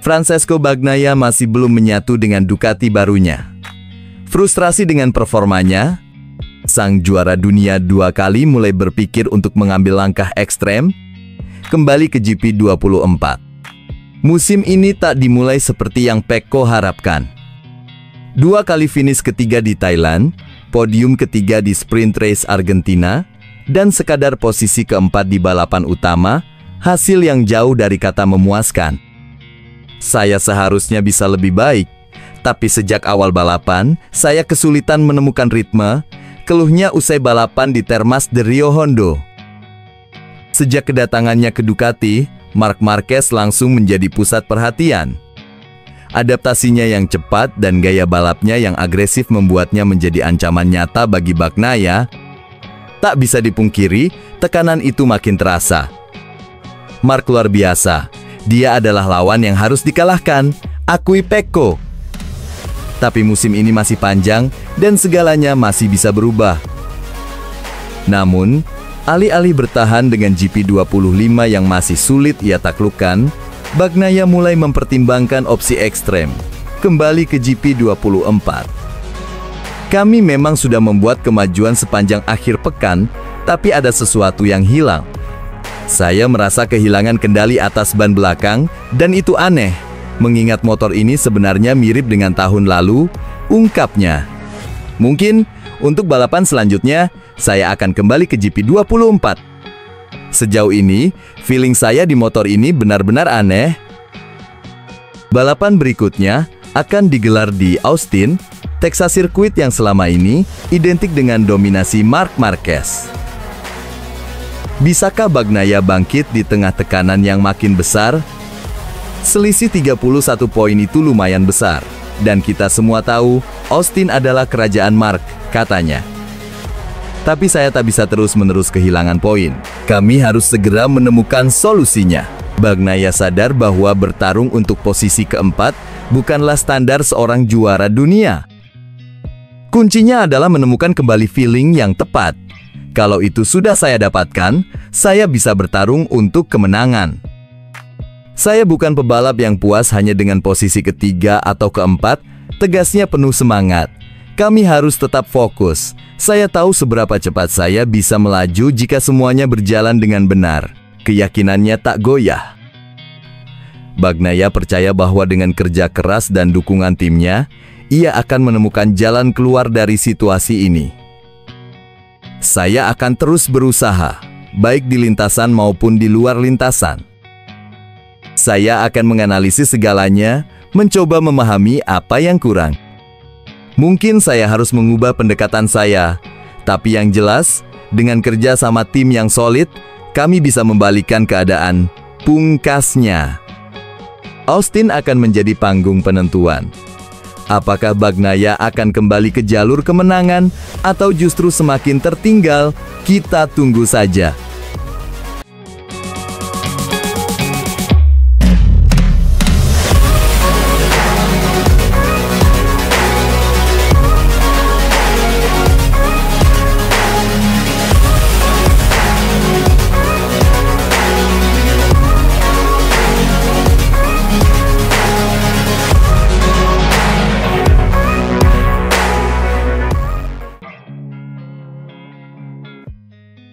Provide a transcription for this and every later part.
Francesco Bagnaia masih belum menyatu dengan Ducati barunya. Frustrasi dengan performanya, sang juara dunia 2 kali mulai berpikir untuk mengambil langkah ekstrem, kembali ke GP24. Musim ini tak dimulai seperti yang Pecco harapkan. 2 kali finish ketiga di Thailand, podium ketiga di Sprint Race Argentina, dan sekadar posisi keempat di balapan utama, hasil yang jauh dari kata memuaskan. Saya seharusnya bisa lebih baik, tapi sejak awal balapan, saya kesulitan menemukan ritme, keluhnya usai balapan di Termas de Rio Hondo. Sejak kedatangannya ke Ducati, Marc Marquez langsung menjadi pusat perhatian. Adaptasinya yang cepat dan gaya balapnya yang agresif membuatnya menjadi ancaman nyata bagi Bagnaia. Tak bisa dipungkiri, tekanan itu makin terasa. Marc luar biasa. Dia adalah lawan yang harus dikalahkan, akui Pecco. Tapi musim ini masih panjang dan segalanya masih bisa berubah. Namun, alih-alih bertahan dengan GP25 yang masih sulit ia taklukkan, Bagnaia mulai mempertimbangkan opsi ekstrem, kembali ke GP24. Kami memang sudah membuat kemajuan sepanjang akhir pekan, tapi ada sesuatu yang hilang. Saya merasa kehilangan kendali atas ban belakang, dan itu aneh, mengingat motor ini sebenarnya mirip dengan tahun lalu, ungkapnya. Mungkin, untuk balapan selanjutnya, saya akan kembali ke GP24. Sejauh ini, feeling saya di motor ini benar-benar aneh. Balapan berikutnya akan digelar di Austin, Texas Circuit yang selama ini identik dengan dominasi Marc Marquez. Bisakah Bagnaia bangkit di tengah tekanan yang makin besar? Selisih 31 poin itu lumayan besar, dan kita semua tahu Austin adalah kerajaan Marc, katanya. Tapi saya tak bisa terus-menerus kehilangan poin. Kami harus segera menemukan solusinya. Bagnaia sadar bahwa bertarung untuk posisi keempat bukanlah standar seorang juara dunia. Kuncinya adalah menemukan kembali feeling yang tepat. Kalau itu sudah saya dapatkan, saya bisa bertarung untuk kemenangan. Saya bukan pebalap yang puas hanya dengan posisi ketiga atau keempat, tegasnya penuh semangat. Kami harus tetap fokus. Saya tahu seberapa cepat saya bisa melaju jika semuanya berjalan dengan benar. Keyakinannya tak goyah. Bagnaia percaya bahwa dengan kerja keras dan dukungan timnya, ia akan menemukan jalan keluar dari situasi ini. Saya akan terus berusaha, baik di lintasan maupun di luar lintasan. Saya akan menganalisis segalanya, mencoba memahami apa yang kurang. Mungkin saya harus mengubah pendekatan saya, tapi yang jelas, dengan kerja sama tim yang solid, kami bisa membalikkan keadaan. Pungkasnya, Austin akan menjadi panggung penentuan. Apakah Bagnaia akan kembali ke jalur kemenangan atau justru semakin tertinggal? Kita tunggu saja.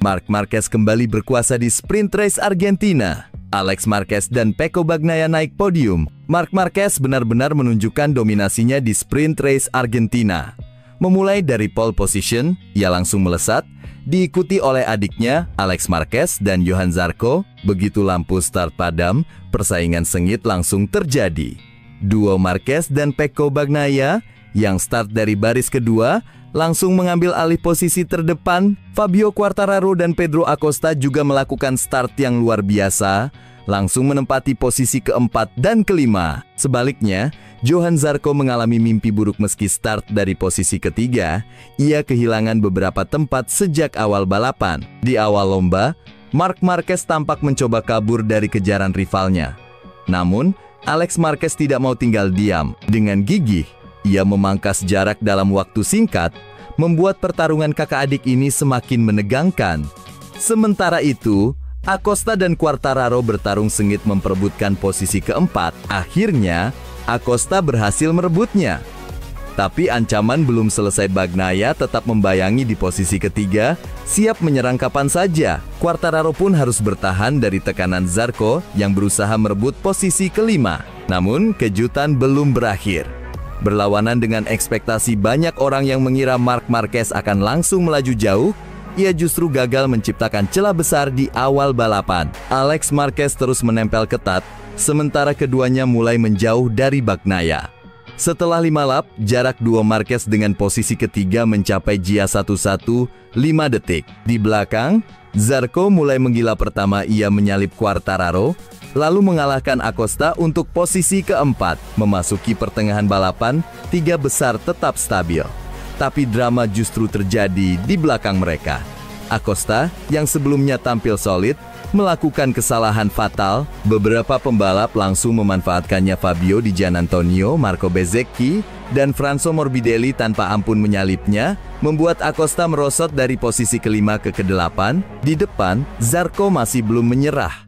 Marc Marquez kembali berkuasa di Sprint Race Argentina. Alex Marquez dan Pecco Bagnaia naik podium. Marc Marquez benar-benar menunjukkan dominasinya di Sprint Race Argentina. Memulai dari pole position, ia langsung melesat, diikuti oleh adiknya Alex Marquez dan Johann Zarco. Begitu lampu start padam, persaingan sengit langsung terjadi. Duo Marquez dan Pecco Bagnaia yang start dari baris kedua langsung mengambil alih posisi terdepan. Fabio Quartararo dan Pedro Acosta juga melakukan start yang luar biasa, langsung menempati posisi keempat dan kelima. Sebaliknya, Johann Zarco mengalami mimpi buruk meski start dari posisi ketiga. Ia kehilangan beberapa tempat sejak awal balapan. Di awal lomba, Marc Marquez tampak mencoba kabur dari kejaran rivalnya. Namun, Alex Marquez tidak mau tinggal diam. Dengan gigih, ia memangkas jarak dalam waktu singkat. membuat pertarungan kakak adik ini semakin menegangkan. Sementara itu, Acosta dan Quartararo bertarung sengit memperebutkan posisi keempat. Akhirnya, Acosta berhasil merebutnya. Tapi ancaman belum selesai. Bagnaia tetap membayangi di posisi ketiga, siap menyerang kapan saja. Quartararo pun harus bertahan dari tekanan Zarco yang berusaha merebut posisi kelima. Namun, kejutan belum berakhir. Berlawanan dengan ekspektasi banyak orang yang mengira Marc Marquez akan langsung melaju jauh, ia justru gagal menciptakan celah besar di awal balapan. Alex Marquez terus menempel ketat, sementara keduanya mulai menjauh dari Bagnaia. Setelah 5 lap, jarak duo Marquez dengan posisi ketiga mencapai JIA 11 5 detik. Di belakang, Zarco mulai menggila. Pertama ia menyalip Quartararo, lalu mengalahkan Acosta untuk posisi keempat. Memasuki pertengahan balapan, tiga besar tetap stabil. Tapi drama justru terjadi di belakang mereka. Acosta, yang sebelumnya tampil solid, melakukan kesalahan fatal. Beberapa pembalap langsung memanfaatkannya. Fabio Di Giannantonio, Marco Bezzecchi, dan Franco Morbidelli tanpa ampun menyalipnya, membuat Acosta merosot dari posisi kelima ke ke-8. Di depan, Zarco masih belum menyerah.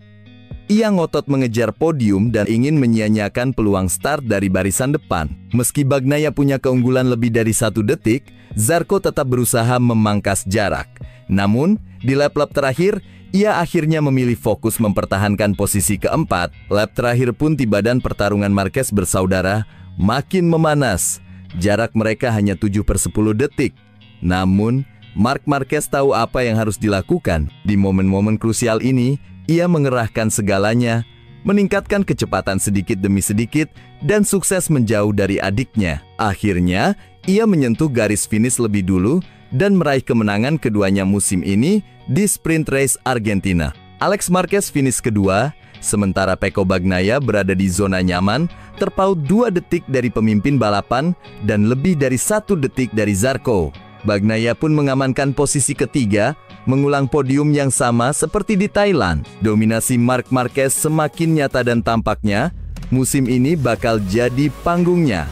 Ia ngotot mengejar podium dan ingin menyia-nyiakan peluang start dari barisan depan. Meski Bagnaia punya keunggulan lebih dari 1 detik, Zarco tetap berusaha memangkas jarak. Namun, di lap-lap terakhir, ia akhirnya memilih fokus mempertahankan posisi keempat. Lap terakhir pun tiba dan pertarungan Marquez bersaudara makin memanas. Jarak mereka hanya 7/10 detik. Namun, Marc Marquez tahu apa yang harus dilakukan. Di momen-momen krusial ini, ia mengerahkan segalanya, meningkatkan kecepatan sedikit demi sedikit, dan sukses menjauh dari adiknya. Akhirnya, ia menyentuh garis finish lebih dulu dan meraih kemenangan keduanya musim ini di Sprint Race Argentina. Alex Marquez finish kedua, sementara Pecco Bagnaia berada di zona nyaman, terpaut 2 detik dari pemimpin balapan dan lebih dari 1 detik dari Zarco. Bagnaia pun mengamankan posisi ketiga, mengulang podium yang sama seperti di Thailand. Dominasi Marc Marquez semakin nyata dan tampaknya musim ini bakal jadi panggungnya.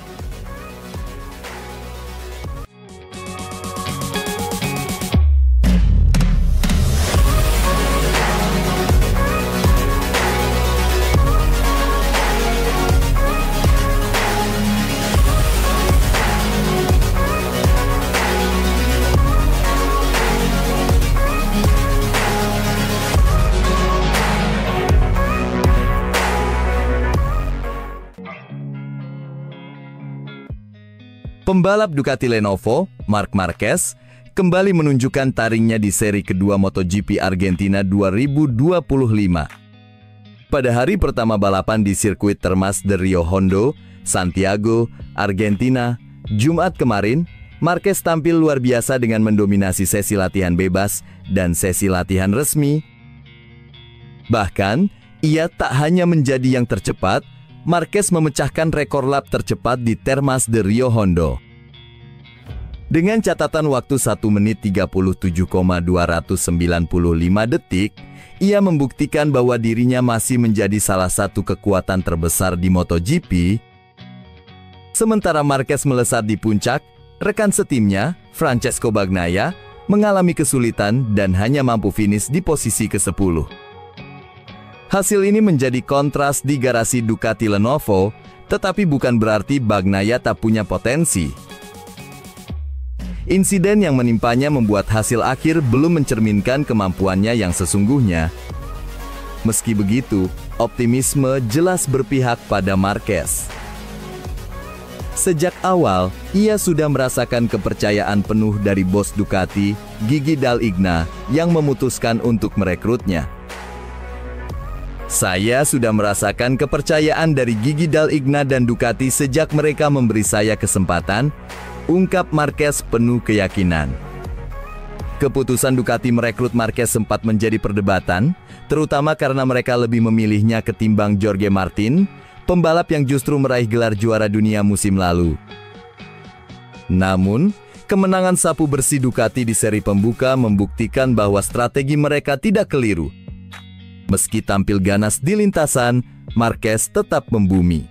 Pembalap Ducati Lenovo, Marc Marquez, kembali menunjukkan taringnya di seri kedua MotoGP Argentina 2025. Pada hari pertama balapan di sirkuit Termas de Rio Hondo, Santiago, Argentina, Jumat kemarin, Marquez tampil luar biasa dengan mendominasi sesi latihan bebas dan sesi latihan resmi. Bahkan, ia tak hanya menjadi yang tercepat, Marquez memecahkan rekor lap tercepat di Termas de Rio Hondo. Dengan catatan waktu 1 menit 37,295 detik, ia membuktikan bahwa dirinya masih menjadi salah satu kekuatan terbesar di MotoGP. Sementara Marquez melesat di puncak, rekan setimnya, Francesco Bagnaia, mengalami kesulitan dan hanya mampu finish di posisi ke-10. Hasil ini menjadi kontras di garasi Ducati Lenovo, tetapi bukan berarti Bagnaia tak punya potensi. Insiden yang menimpanya membuat hasil akhir belum mencerminkan kemampuannya yang sesungguhnya. Meski begitu, optimisme jelas berpihak pada Marquez. Sejak awal, ia sudah merasakan kepercayaan penuh dari bos Ducati, Gigi Dall'Igna, yang memutuskan untuk merekrutnya. Saya sudah merasakan kepercayaan dari Gigi Dall'Igna dan Ducati sejak mereka memberi saya kesempatan, ungkap Marquez penuh keyakinan. Keputusan Ducati merekrut Marquez sempat menjadi perdebatan, terutama karena mereka lebih memilihnya ketimbang Jorge Martin, pembalap yang justru meraih gelar juara dunia musim lalu. Namun, kemenangan sapu bersih Ducati di seri pembuka membuktikan bahwa strategi mereka tidak keliru. Meski tampil ganas di lintasan, Marquez tetap membumi.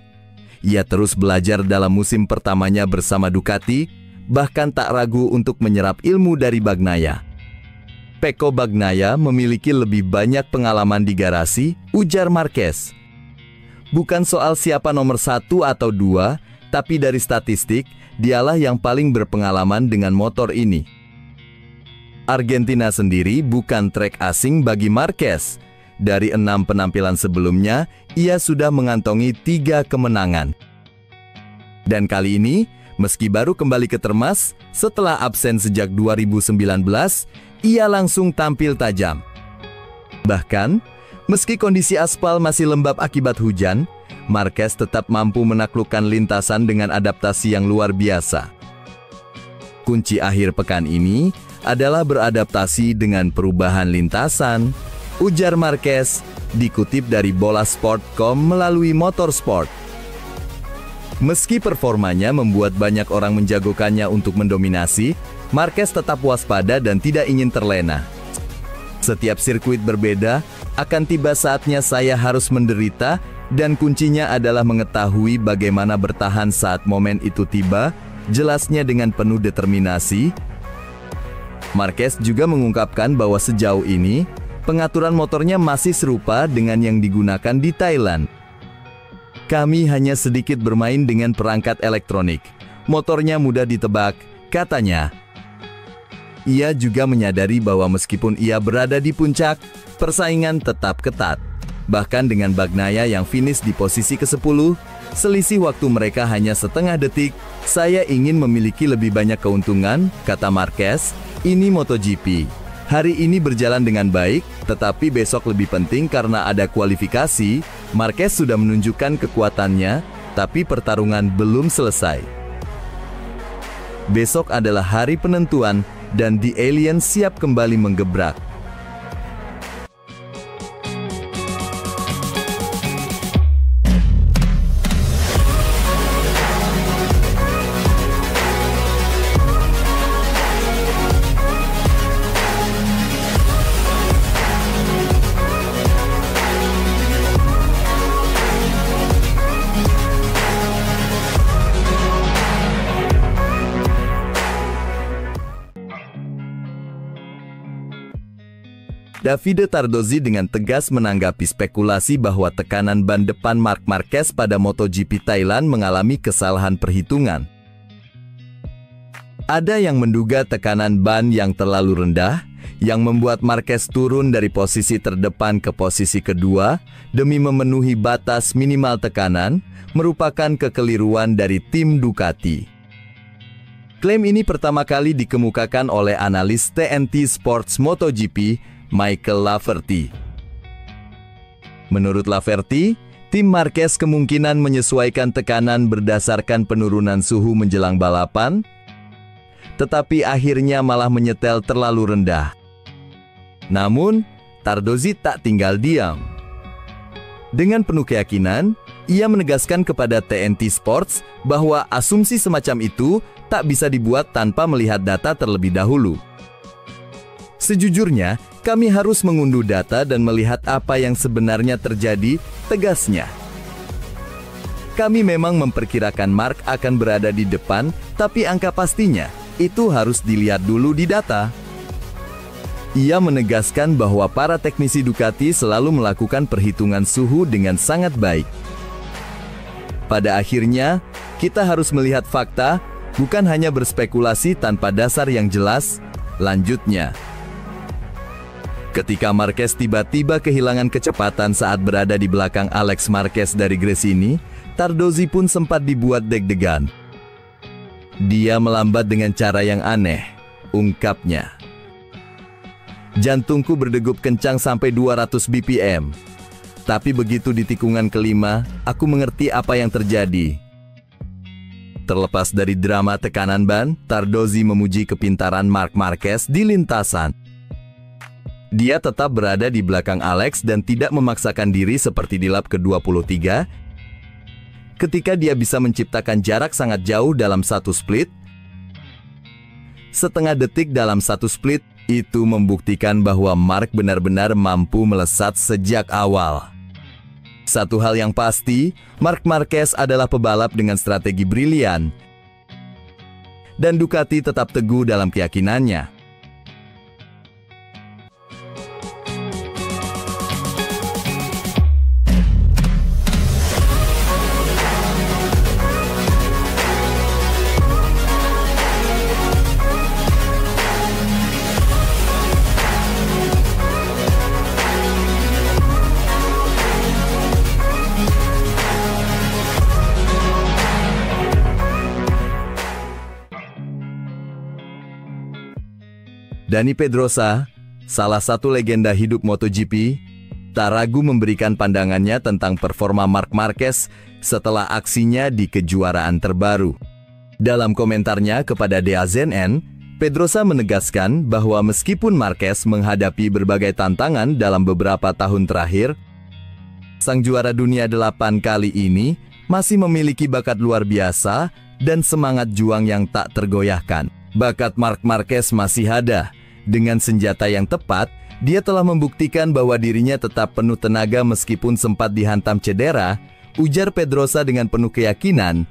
Ia terus belajar dalam musim pertamanya bersama Ducati, bahkan tak ragu untuk menyerap ilmu dari Bagnaia. Pecco Bagnaia memiliki lebih banyak pengalaman di garasi, ujar Marquez. Bukan soal siapa nomor 1 atau 2, tapi dari statistik, dialah yang paling berpengalaman dengan motor ini. Argentina sendiri bukan trek asing bagi Marquez. Dari 6 penampilan sebelumnya, ia sudah mengantongi 3 kemenangan. Dan kali ini, meski baru kembali ke Termas, setelah absen sejak 2019, ia langsung tampil tajam. Bahkan, meski kondisi aspal masih lembab akibat hujan, Marquez tetap mampu menaklukkan lintasan dengan adaptasi yang luar biasa. Kunci akhir pekan ini adalah beradaptasi dengan perubahan lintasan, ujar Marquez, dikutip dari Bolasport.com melalui Motorsport. Meski performanya membuat banyak orang menjagokannya untuk mendominasi, Marquez tetap waspada dan tidak ingin terlena. Setiap sirkuit berbeda, akan tiba saatnya saya harus menderita, dan kuncinya adalah mengetahui bagaimana bertahan saat momen itu tiba, jelasnya dengan penuh determinasi. Marquez juga mengungkapkan bahwa sejauh ini, pengaturan motornya masih serupa dengan yang digunakan di Thailand. Kami hanya sedikit bermain dengan perangkat elektronik. Motornya mudah ditebak, katanya. Ia juga menyadari bahwa meskipun ia berada di puncak, persaingan tetap ketat. Bahkan dengan Bagnaia yang finish di posisi ke-10, selisih waktu mereka hanya setengah detik. Saya ingin memiliki lebih banyak keuntungan, kata Marquez. Ini MotoGP. Hari ini berjalan dengan baik, tetapi besok lebih penting karena ada kualifikasi. Marquez sudah menunjukkan kekuatannya, tapi pertarungan belum selesai. Besok adalah hari penentuan, dan The Alien siap kembali menggebrak. Davide Tardozzi dengan tegas menanggapi spekulasi bahwa tekanan ban depan Marc Marquez pada MotoGP Thailand mengalami kesalahan perhitungan. Ada yang menduga tekanan ban yang terlalu rendah, yang membuat Marquez turun dari posisi terdepan ke posisi kedua demi memenuhi batas minimal tekanan, merupakan kekeliruan dari tim Ducati. Klaim ini pertama kali dikemukakan oleh analis TNT Sports MotoGP, Michael Laverty. Menurut Laverty, tim Marquez kemungkinan menyesuaikan tekanan berdasarkan penurunan suhu menjelang balapan, tetapi akhirnya malah menyetel terlalu rendah. Namun, Tardozzi tak tinggal diam. Dengan penuh keyakinan, ia menegaskan kepada TNT Sports bahwa asumsi semacam itu tak bisa dibuat tanpa melihat data terlebih dahulu. Sejujurnya, kami harus mengunduh data dan melihat apa yang sebenarnya terjadi, tegasnya. Kami memang memperkirakan Marc akan berada di depan, tapi angka pastinya, itu harus dilihat dulu di data. Ia menegaskan bahwa para teknisi Ducati selalu melakukan perhitungan suhu dengan sangat baik. Pada akhirnya, kita harus melihat fakta, bukan hanya berspekulasi tanpa dasar yang jelas, lanjutnya. Ketika Marquez tiba-tiba kehilangan kecepatan saat berada di belakang Alex Marquez dari Gresini, Tardozzi pun sempat dibuat deg-degan. Dia melambat dengan cara yang aneh, ungkapnya. Jantungku berdegup kencang sampai 200 bpm. Tapi begitu di tikungan kelima, aku mengerti apa yang terjadi. Terlepas dari drama tekanan ban, Tardozzi memuji kepintaran Marc Marquez di lintasan. Dia tetap berada di belakang Alex dan tidak memaksakan diri seperti di lap ke-23. Ketika dia bisa menciptakan jarak sangat jauh dalam satu split, setengah detik dalam satu split, itu membuktikan bahwa Marc benar-benar mampu melesat sejak awal. Satu hal yang pasti, Marc Marquez adalah pebalap dengan strategi brilian. dan Ducati tetap teguh dalam keyakinannya. Dani Pedrosa, salah satu legenda hidup MotoGP, tak ragu memberikan pandangannya tentang performa Marc Marquez setelah aksinya di kejuaraan terbaru. Dalam komentarnya kepada DAZN, Pedrosa menegaskan bahwa meskipun Marquez menghadapi berbagai tantangan dalam beberapa tahun terakhir, sang juara dunia 8 kali ini masih memiliki bakat luar biasa dan semangat juang yang tak tergoyahkan. Bakat Marc Marquez masih ada. Dengan senjata yang tepat, dia telah membuktikan bahwa dirinya tetap penuh tenaga meskipun sempat dihantam cedera, ujar Pedrosa dengan penuh keyakinan.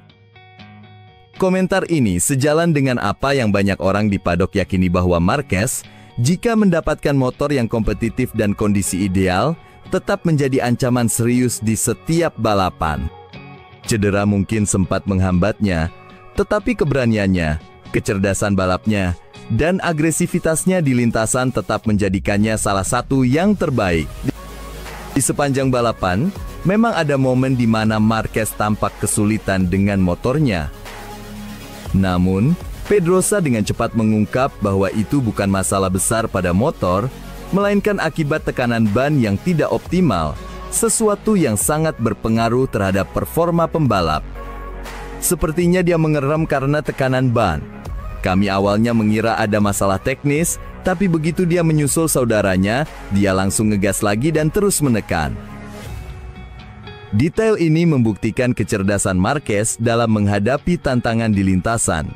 Komentar ini sejalan dengan apa yang banyak orang di padok yakini bahwa Marquez, jika mendapatkan motor yang kompetitif dan kondisi ideal, tetap menjadi ancaman serius di setiap balapan. Cedera mungkin sempat menghambatnya, tetapi keberaniannya, kecerdasan balapnya, dan agresivitasnya di lintasan tetap menjadikannya salah satu yang terbaik. Di sepanjang balapan, memang ada momen di mana Marquez tampak kesulitan dengan motornya. Namun, Pedrosa dengan cepat mengungkap bahwa itu bukan masalah besar pada motor, melainkan akibat tekanan ban yang tidak optimal, sesuatu yang sangat berpengaruh terhadap performa pembalap. Sepertinya dia mengerem karena tekanan ban. Kami awalnya mengira ada masalah teknis, tapi begitu dia menyusul saudaranya, dia langsung ngegas lagi dan terus menekan. Detail ini membuktikan kecerdasan Marquez dalam menghadapi tantangan di lintasan.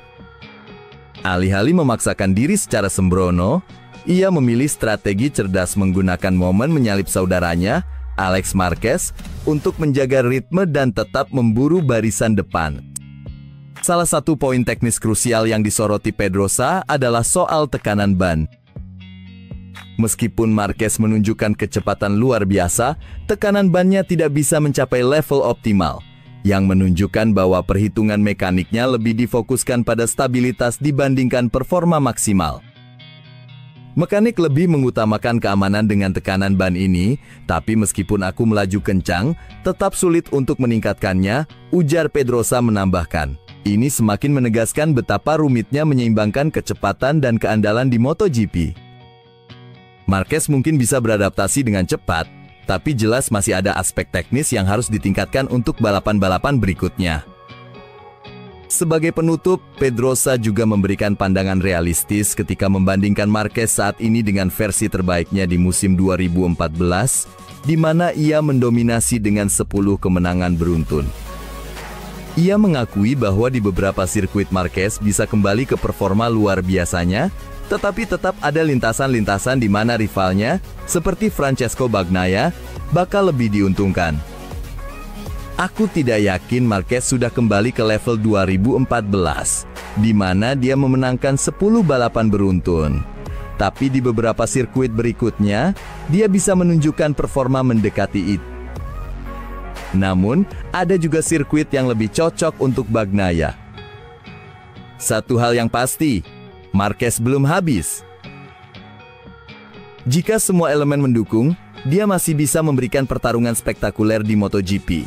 Alih-alih memaksakan diri secara sembrono, ia memilih strategi cerdas menggunakan momen menyalip saudaranya, Alex Marquez, untuk menjaga ritme dan tetap memburu barisan depan. Salah satu poin teknis krusial yang disoroti Pedrosa adalah soal tekanan ban. Meskipun Marquez menunjukkan kecepatan luar biasa, tekanan bannya tidak bisa mencapai level optimal, yang menunjukkan bahwa perhitungan mekaniknya lebih difokuskan pada stabilitas dibandingkan performa maksimal. Mekanik lebih mengutamakan keamanan dengan tekanan ban ini, tapi meskipun aku melaju kencang, tetap sulit untuk meningkatkannya, ujar Pedrosa menambahkan. Ini semakin menegaskan betapa rumitnya menyeimbangkan kecepatan dan keandalan di MotoGP. Marquez mungkin bisa beradaptasi dengan cepat, tapi jelas masih ada aspek teknis yang harus ditingkatkan untuk balapan-balapan berikutnya. Sebagai penutup, Pedrosa juga memberikan pandangan realistis ketika membandingkan Marquez saat ini dengan versi terbaiknya di musim 2014, di mana ia mendominasi dengan 10 kemenangan beruntun. Ia mengakui bahwa di beberapa sirkuit Marquez bisa kembali ke performa luar biasanya, tetapi tetap ada lintasan-lintasan di mana rivalnya, seperti Francesco Bagnaia, bakal lebih diuntungkan. Aku tidak yakin Marquez sudah kembali ke level 2014, di mana dia memenangkan 10 balapan beruntun. Tapi di beberapa sirkuit berikutnya, dia bisa menunjukkan performa mendekati itu. Namun, ada juga sirkuit yang lebih cocok untuk Bagnaia. Satu hal yang pasti, Marquez belum habis. Jika semua elemen mendukung, dia masih bisa memberikan pertarungan spektakuler di MotoGP.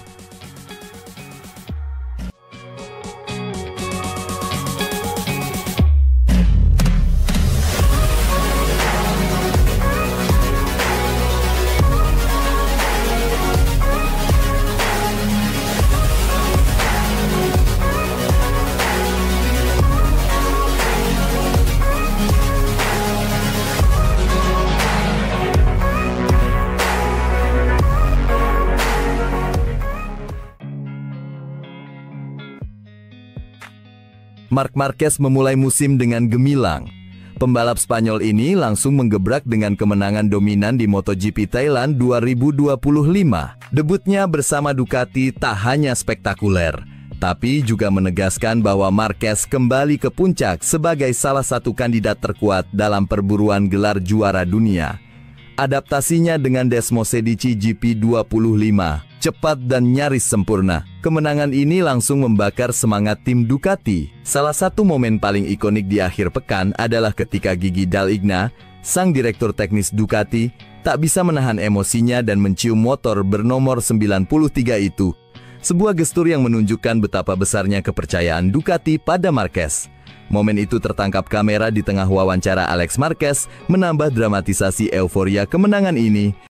Marc Marquez memulai musim dengan gemilang. Pembalap Spanyol ini langsung menggebrak dengan kemenangan dominan di MotoGP Thailand 2025. Debutnya bersama Ducati tak hanya spektakuler, tapi juga menegaskan bahwa Marquez kembali ke puncak sebagai salah satu kandidat terkuat dalam perburuan gelar juara dunia. Adaptasinya dengan Desmosedici GP25 cepat dan nyaris sempurna. Kemenangan ini langsung membakar semangat tim Ducati. Salah satu momen paling ikonik di akhir pekan adalah ketika Gigi Dall'Igna, sang direktur teknis Ducati, tak bisa menahan emosinya dan mencium motor bernomor 93 itu. Sebuah gestur yang menunjukkan betapa besarnya kepercayaan Ducati pada Marquez. Momen itu tertangkap kamera di tengah wawancara Alex Marquez, menambah dramatisasi euforia kemenangan ini.